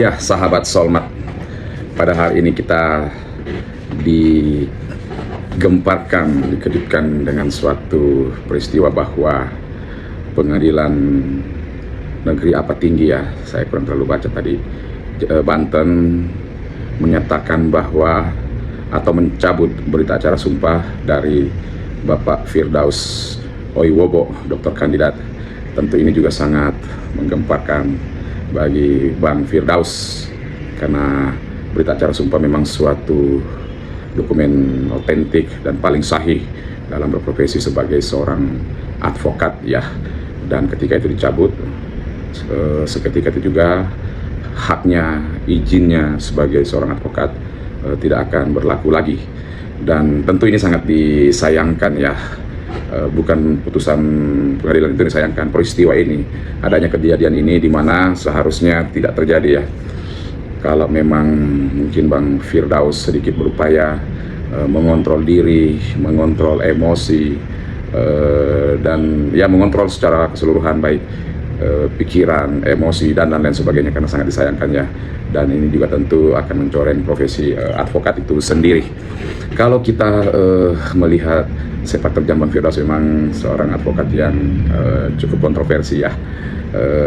Ya, sahabat Solmat, pada hari ini kita digemparkan, dikejutkan dengan suatu peristiwa bahwa pengadilan negeri apa tinggi ya, saya kurang terlalu baca tadi, Banten menyatakan bahwa atau mencabut berita acara sumpah dari Bapak Firdaus Oiwobo, dokter kandidat. Tentu ini juga sangat menggemparkan bagi Bang Firdaus, karena berita acara sumpah memang suatu dokumen otentik dan paling sahih dalam berprofesi sebagai seorang advokat ya. Dan ketika itu dicabut, seketika itu juga haknya, izinnya sebagai seorang advokat tidak akan berlaku lagi. Dan tentu ini sangat disayangkan ya. Bukan putusan pengadilan itu disayangkan, peristiwa ini, adanya kejadian ini di mana seharusnya tidak terjadi ya. Kalau memang mungkin Bang Firdaus sedikit berupaya mengontrol diri, mengontrol emosi, dan ya mengontrol secara keseluruhan, baik pikiran, emosi, dan lain sebagainya, karena sangat disayangkan ya. Dan ini juga tentu akan mencoreng profesi advokat itu sendiri. Kalau kita melihat sepak terjang Bang Firdaus, memang seorang advokat yang cukup kontroversi ya.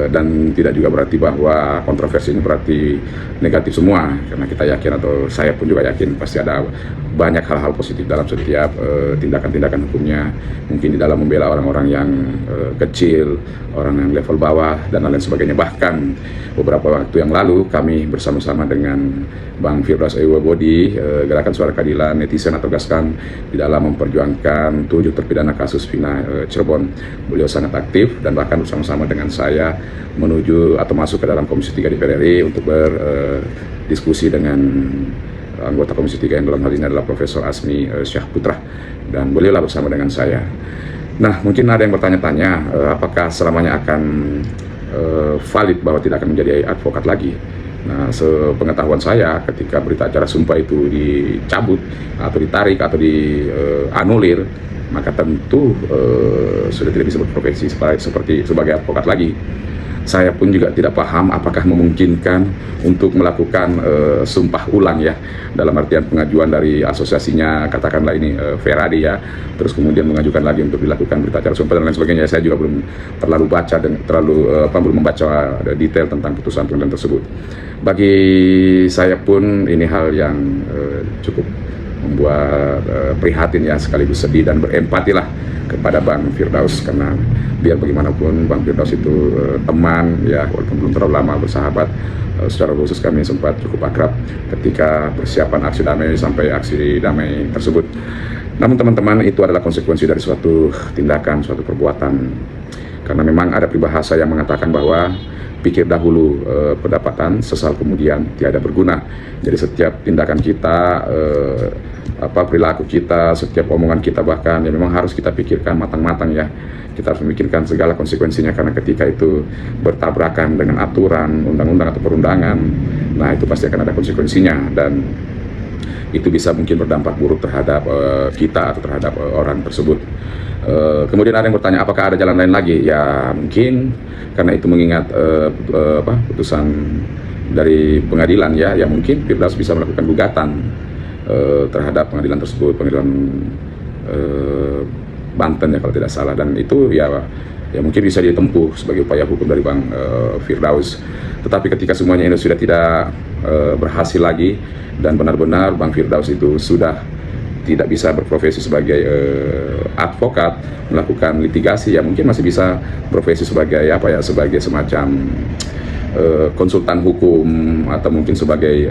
Dan tidak juga berarti bahwa kontroversi ini berarti negatif semua, karena kita yakin, atau saya pun juga yakin, pasti ada banyak hal-hal positif dalam setiap tindakan-tindakan hukumnya, mungkin di dalam membela orang-orang yang kecil, orang yang level bawah, dan lain sebagainya. Bahkan beberapa waktu yang lalu kami bersama-sama dengan Bang Firdaus Oiwobo di Gerakan Suara Keadilan Netizen atau GASKAN di dalam memperjuangkan 7 terpidana kasus Vina Cirebon. Beliau sangat aktif, dan bahkan bersama-sama dengan saya menuju atau masuk ke dalam Komisi 3 DPR RI untuk berdiskusi dengan anggota Komisi 3 yang dalam hal ini adalah Profesor Asmi Syahputra, dan beliaulah bersama dengan saya. Nah, mungkin ada yang bertanya-tanya, apakah selamanya akan valid bahwa tidak akan menjadi advokat lagi. Nah, sepengetahuan saya, ketika berita acara sumpah itu dicabut atau ditarik atau dianulir, maka tentu sudah tidak bisa berprofesi sebagai advokat lagi. Saya pun juga tidak paham apakah memungkinkan untuk melakukan sumpah ulang ya, dalam artian pengajuan dari asosiasinya, katakanlah ini Feradi ya, terus kemudian mengajukan lagi untuk dilakukan berita acara sumpah dan lain sebagainya. Saya juga belum terlalu baca dan belum membaca detail tentang putusan pengadilan tersebut. Bagi saya pun ini hal yang cukup membuat prihatin ya, sekaligus sedih dan berempatilah kepada Bang Firdaus, karena biar bagaimanapun Bang Firdaus itu teman ya, walaupun belum terlalu lama bersahabat. Secara khusus kami sempat cukup akrab ketika persiapan aksi damai sampai aksi damai tersebut. Namun teman-teman, itu adalah konsekuensi dari suatu tindakan, suatu perbuatan, karena memang ada peribahasa yang mengatakan bahwa pikir dahulu pendapatan, sesal kemudian tiada berguna. Jadi setiap tindakan kita, perilaku kita, setiap omongan kita bahkan ya memang harus kita pikirkan matang-matang ya. Kita harus memikirkan segala konsekuensinya, karena ketika itu bertabrakan dengan aturan, undang-undang atau perundangan, nah itu pasti akan ada konsekuensinya, dan itu bisa mungkin berdampak buruk terhadap kita atau terhadap orang tersebut. Kemudian ada yang bertanya, apakah ada jalan lain lagi? Ya mungkin karena itu mengingat putusan dari pengadilan ya, yang mungkin Firdaus bisa melakukan gugatan terhadap pengadilan tersebut, pengadilan Banten ya kalau tidak salah, dan itu ya mungkin bisa ditempuh sebagai upaya hukum dari Bang Firdaus. Tetapi ketika semuanya ini sudah tidak berhasil lagi, dan benar-benar Bang Firdaus itu sudah tidak bisa berprofesi sebagai advokat, melakukan litigasi, ya mungkin masih bisa profesi sebagai sebagai semacam konsultan hukum, atau mungkin sebagai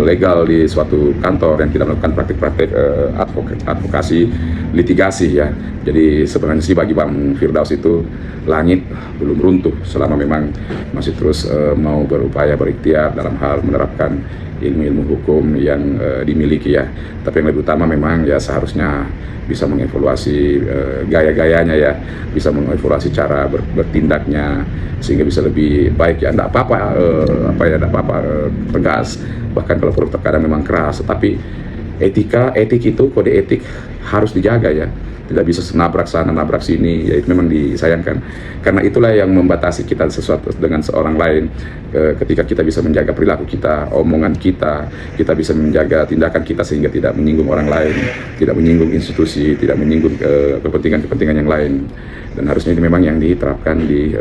legal di suatu kantor yang tidak melakukan praktik-praktik advokasi litigasi ya. Jadi sebenarnya sih bagi Bang Firdaus itu langit belum runtuh selama memang masih terus mau berupaya berikhtiar dalam hal menerapkan ilmu-ilmu hukum yang dimiliki ya. Tapi yang lebih utama memang ya seharusnya bisa mengevaluasi gaya-gayanya ya, bisa mengevaluasi cara bertindaknya sehingga bisa lebih baik ya. Tidak apa-apa tegas, bahkan kalau perlu terkadang memang keras, tetapi etik itu, kode etik harus dijaga ya. tidak bisa nabrak sana nabrak sini, ya itu memang disayangkan. Karena itulah yang membatasi kita sesuatu dengan seorang lain. Ketika kita bisa menjaga perilaku kita, omongan kita, kita bisa menjaga tindakan kita sehingga tidak menyinggung orang lain, tidak menyinggung institusi, tidak menyinggung kepentingan-kepentingan yang lain. Dan harusnya ini memang yang diterapkan di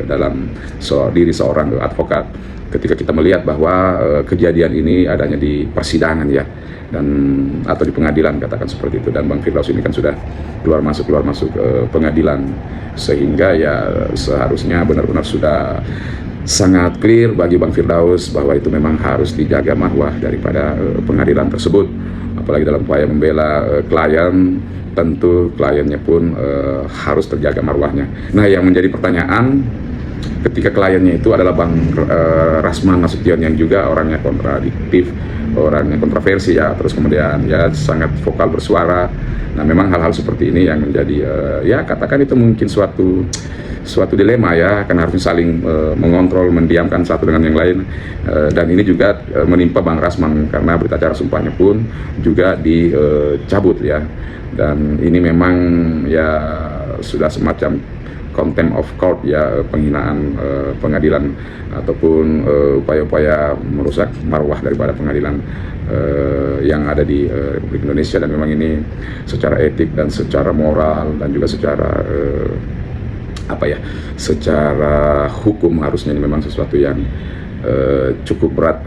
dalam diri seorang advokat. Ketika kita melihat bahwa kejadian ini adanya di persidangan ya, dan atau di pengadilan katakan seperti itu, dan Bang Firdaus ini kan sudah keluar masuk pengadilan, sehingga ya seharusnya benar-benar sudah sangat clear bagi Bang Firdaus bahwa itu memang harus dijaga marwah daripada pengadilan tersebut. Apalagi dalam upaya membela klien, tentu kliennya pun harus terjaga marwahnya. Nah, yang menjadi pertanyaan ketika kliennya itu adalah Bang Rasman Nasution yang juga orangnya kontradiktif, orangnya kontroversi ya, terus kemudian ya sangat vokal bersuara. Nah, memang hal-hal seperti ini yang menjadi ya katakan itu mungkin suatu dilema ya, karena harus saling mengontrol, mendiamkan satu dengan yang lain. Dan ini juga menimpa Bang Rasman karena berita acara sumpahnya pun juga dicabut ya. Dan ini memang ya sudah semacam contempt of court ya, penghinaan pengadilan ataupun upaya-upaya merusak marwah daripada pengadilan yang ada di Republik Indonesia. Dan memang ini secara etik dan secara moral dan juga secara secara hukum harusnya ini memang sesuatu yang cukup berat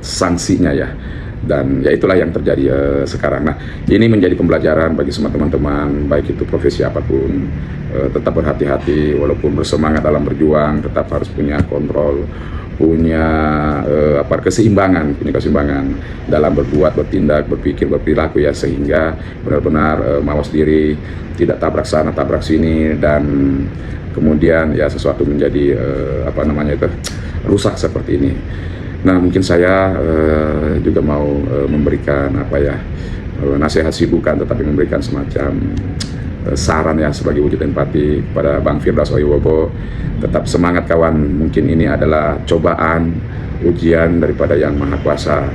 sanksinya ya. Dan ya itulah yang terjadi sekarang. Nah, ini menjadi pembelajaran bagi semua teman-teman, baik itu profesi apapun, tetap berhati-hati walaupun bersemangat dalam berjuang, tetap harus punya kontrol, punya keseimbangan dalam berbuat, bertindak, berpikir, berperilaku ya, sehingga benar-benar mawas diri, tidak tabrak sana tabrak sini, dan kemudian ya sesuatu menjadi rusak seperti ini. Nah, mungkin saya juga mau memberikan nasihat sih bukan, tetapi memberikan semacam saran ya sebagai wujud empati kepada Bang Firdaus Wibowo. Tetap semangat kawan, mungkin ini adalah cobaan, ujian daripada Yang Maha Kuasa.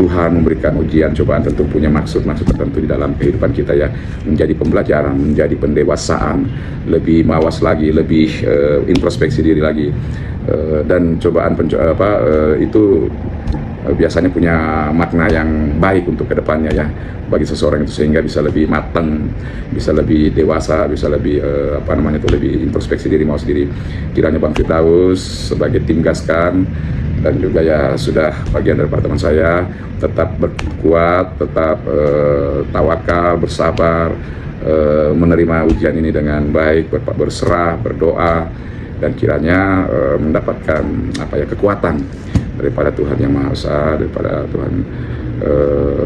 Tuhan memberikan ujian, cobaan, tentu punya maksud-maksud tertentu di dalam kehidupan kita ya, menjadi pembelajaran, menjadi pendewasaan, lebih mawas lagi, lebih introspeksi diri lagi. Dan cobaan itu biasanya punya makna yang baik untuk kedepannya ya bagi seseorang itu, sehingga bisa lebih matang, bisa lebih dewasa, bisa lebih lebih introspeksi diri, mawas diri. Kiranya Bang Firdaus sebagai tim Gaskan dan juga ya sudah bagian dari teman saya tetap berkuat, tetap tawakal, bersabar, menerima ujian ini dengan baik, berserah, berdoa, dan kiranya mendapatkan kekuatan daripada Tuhan Yang Maha Esa, daripada Tuhan,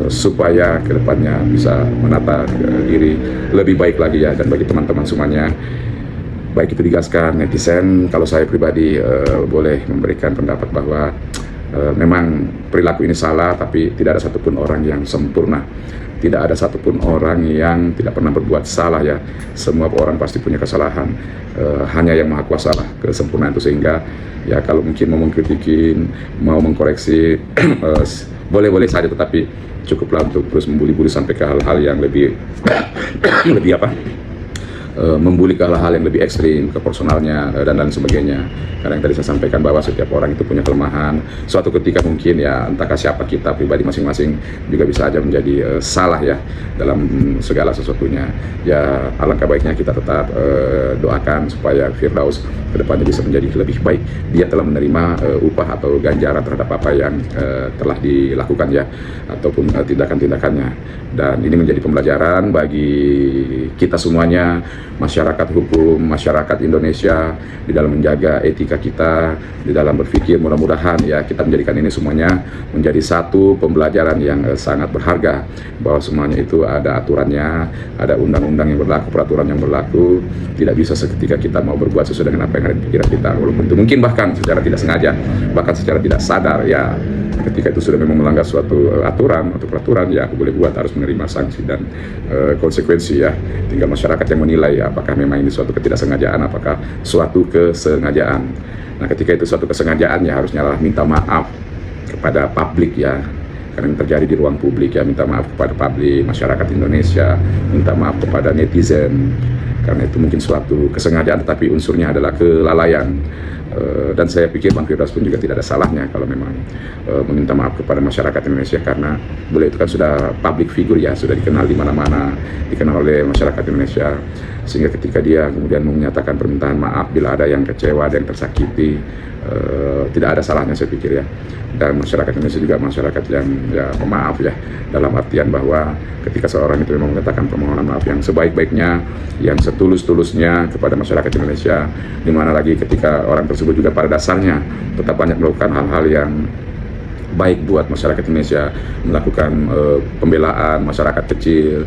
supaya kedepannya bisa menata diri lebih baik lagi ya. Dan bagi teman-teman semuanya, baik itu digaskan netizen, kalau saya pribadi boleh memberikan pendapat bahwa memang perilaku ini salah, tapi tidak ada satupun orang yang sempurna. Tidak ada satupun orang yang tidak pernah berbuat salah ya. Semua orang pasti punya kesalahan. Hanya Yang Maha Kuasa lah kesempurnaan itu, sehingga ya kalau mungkin mau mengkritikin, mau mengkoreksi boleh-boleh saja, tetapi cukuplah untuk terus membuli-buli sampai ke hal-hal yang lebih membuli ke hal-hal yang lebih ekstrim, ke personalnya dan lain sebagainya. Karena yang tadi saya sampaikan bahwa setiap orang itu punya kelemahan. Suatu ketika mungkin ya entahkah siapa kita pribadi masing-masing juga bisa aja menjadi salah ya dalam segala sesuatunya. Ya alangkah baiknya kita tetap doakan supaya Firdaus kedepannya bisa menjadi lebih baik. Dia telah menerima upah atau ganjaran terhadap apa yang telah dilakukan ya, ataupun tindakan-tindakannya. Dan ini menjadi pembelajaran bagi kita semuanya, masyarakat hukum, masyarakat Indonesia, di dalam menjaga etika kita, di dalam berpikir. Mudah-mudahan ya kita menjadikan ini semuanya menjadi satu pembelajaran yang sangat berharga, bahwa semuanya itu ada aturannya, ada undang-undang yang berlaku, peraturan yang berlaku. Tidak bisa seketika kita mau berbuat sesuai dengan apa yang ada di pikiran kita, walaupun itu mungkin bahkan secara tidak sengaja, bahkan secara tidak sadar ya. Ketika itu sudah memang melanggar suatu aturan atau peraturan, ya aku boleh buat, harus menerima sanksi dan konsekuensi ya. Tinggal masyarakat yang menilai ya, apakah memang ini suatu ketidaksengajaan, apakah suatu kesengajaan. Nah, ketika itu suatu kesengajaan ya harusnya lah minta maaf kepada publik ya, karena yang terjadi di ruang publik ya. Minta maaf kepada publik, masyarakat Indonesia, minta maaf kepada netizen, karena itu mungkin suatu kesengajaan tetapi unsurnya adalah kelalaian. Dan saya pikir Bang Firdaus pun juga tidak ada salahnya kalau memang meminta maaf kepada masyarakat Indonesia, karena beliau itu kan sudah public figure ya, sudah dikenal di mana-mana, dikenal oleh masyarakat Indonesia, sehingga ketika dia kemudian menyatakan permintaan maaf bila ada yang kecewa, ada yang tersakiti, tidak ada salahnya saya pikir ya. Dan masyarakat Indonesia juga masyarakat yang ya pemaaf ya, dalam artian bahwa ketika seorang itu memang mengatakan permohonan maaf yang sebaik-baiknya, yang setulus-tulusnya kepada masyarakat Indonesia, dimana lagi ketika orang tersebut juga pada dasarnya tetap banyak melakukan hal-hal yang baik buat masyarakat Indonesia, melakukan pembelaan masyarakat kecil,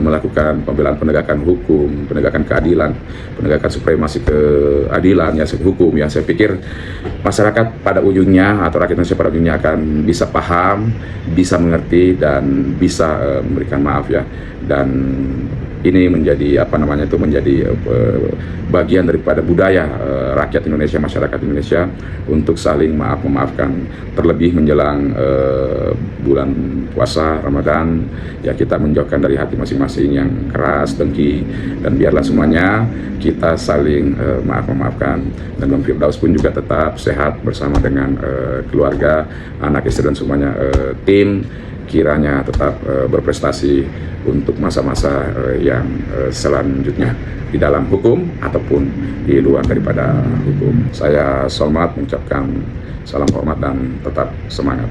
melakukan pembelaan penegakan hukum, penegakan keadilan, penegakan supremasi keadilan ya, hukum ya. Saya pikir masyarakat pada ujungnya atau rakyat Indonesia pada ujungnya akan bisa paham, bisa mengerti, dan bisa memberikan maaf ya. Dan ini menjadi menjadi bagian daripada budaya rakyat Indonesia, masyarakat Indonesia untuk saling memaafkan, terlebih menjelang bulan puasa Ramadan ya. Kita menjauhkan dari hati masing-masing yang keras, dengki, dan biarlah semuanya kita saling memaafkan. Dan Bang Firdaus pun juga tetap sehat bersama dengan keluarga, anak istri, dan semuanya tim, kiranya tetap berprestasi untuk masa-masa yang selanjutnya di dalam hukum ataupun di luar daripada hukum. Saya Solmat mengucapkan salam hormat dan tetap semangat.